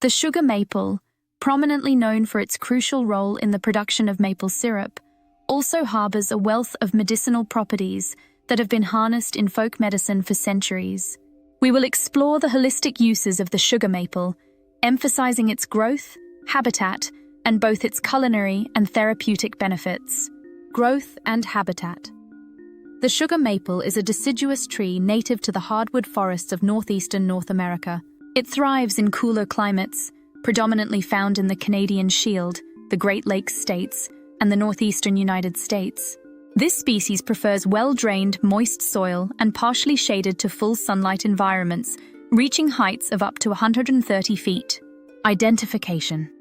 The sugar maple, prominently known for its crucial role in the production of maple syrup, also harbors a wealth of medicinal properties that have been harnessed in folk medicine for centuries. We will explore the holistic uses of the sugar maple, emphasizing its growth, habitat, and both its culinary and therapeutic benefits. Growth and habitat. The sugar maple is a deciduous tree native to the hardwood forests of northeastern North America. It thrives in cooler climates, predominantly found in the Canadian Shield, the Great Lakes states, and the northeastern United States. This species prefers well-drained, moist soil and partially shaded to full sunlight environments, reaching heights of up to 130 feet. Identification.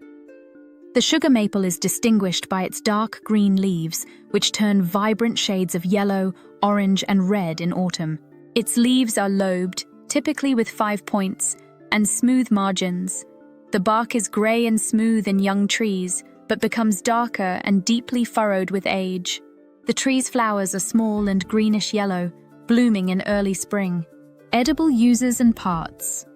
The sugar maple is distinguished by its dark green leaves, which turn vibrant shades of yellow, orange, and red in autumn. Its leaves are lobed, typically with 5 points, and smooth margins. The bark is gray and smooth in young trees, but becomes darker and deeply furrowed with age. The tree's flowers are small and greenish yellow, blooming in early spring. Edible uses and parts.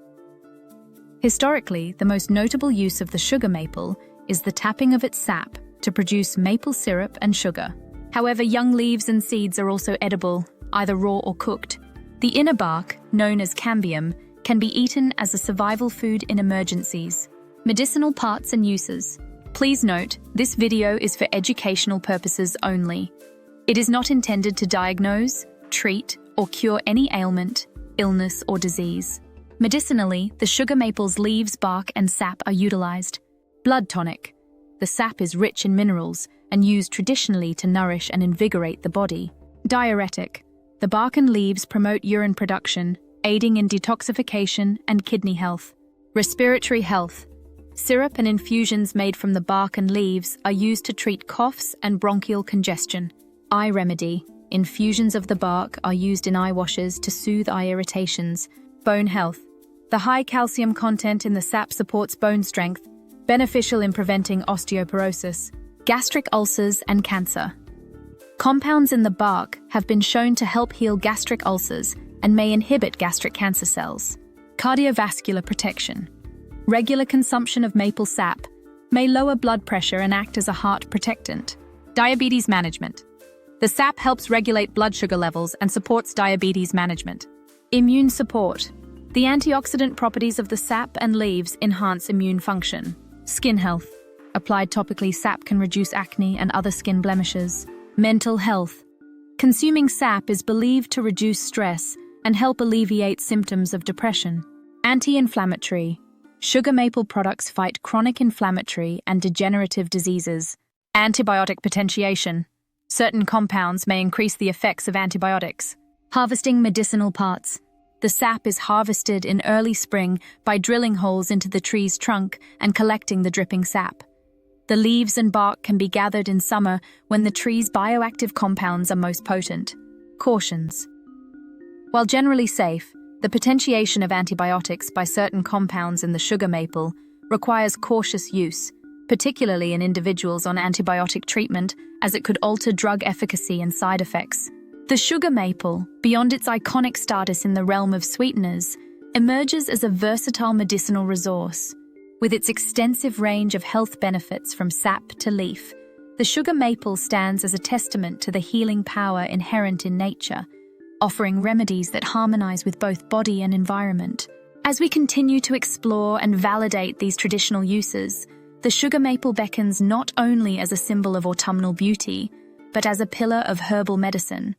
Historically, the most notable use of the sugar maple is the tapping of its sap to produce maple syrup and sugar. However, young leaves and seeds are also edible, either raw or cooked. The inner bark, known as cambium, can be eaten as a survival food in emergencies. Medicinal parts and uses. Please note, this video is for educational purposes only. It is not intended to diagnose, treat, or cure any ailment, illness, or disease. Medicinally, the sugar maple's leaves, bark, and sap are utilized. Blood tonic. The sap is rich in minerals and used traditionally to nourish and invigorate the body. Diuretic. The bark and leaves promote urine production, aiding in detoxification and kidney health. Respiratory health. Syrup and infusions made from the bark and leaves are used to treat coughs and bronchial congestion. Eye remedy. Infusions of the bark are used in eye washes to soothe eye irritations. Bone health. The high calcium content in the sap supports bone strength, beneficial in preventing osteoporosis, gastric ulcers, and cancer. Compounds in the bark have been shown to help heal gastric ulcers and may inhibit gastric cancer cells. Cardiovascular protection. Regular consumption of maple sap may lower blood pressure and act as a heart protectant. Diabetes management. The sap helps regulate blood sugar levels and supports diabetes management. Immune support. The antioxidant properties of the sap and leaves enhance immune function. Skin health. Applied topically, sap can reduce acne and other skin blemishes. Mental health. Consuming sap is believed to reduce stress and help alleviate symptoms of depression. Anti-inflammatory. Sugar maple products fight chronic inflammatory and degenerative diseases. Antibiotic potentiation. Certain compounds may increase the effects of antibiotics. Harvesting medicinal parts. The sap is harvested in early spring by drilling holes into the tree's trunk and collecting the dripping sap. The leaves and bark can be gathered in summer when the tree's bioactive compounds are most potent. Cautions. While generally safe, the potentiation of antibiotics by certain compounds in the sugar maple requires cautious use, particularly in individuals on antibiotic treatment, as it could alter drug efficacy and side effects. The sugar maple, beyond its iconic status in the realm of sweeteners, emerges as a versatile medicinal resource. With its extensive range of health benefits from sap to leaf, the sugar maple stands as a testament to the healing power inherent in nature, offering remedies that harmonize with both body and environment. As we continue to explore and validate these traditional uses, the sugar maple beckons not only as a symbol of autumnal beauty, but as a pillar of herbal medicine.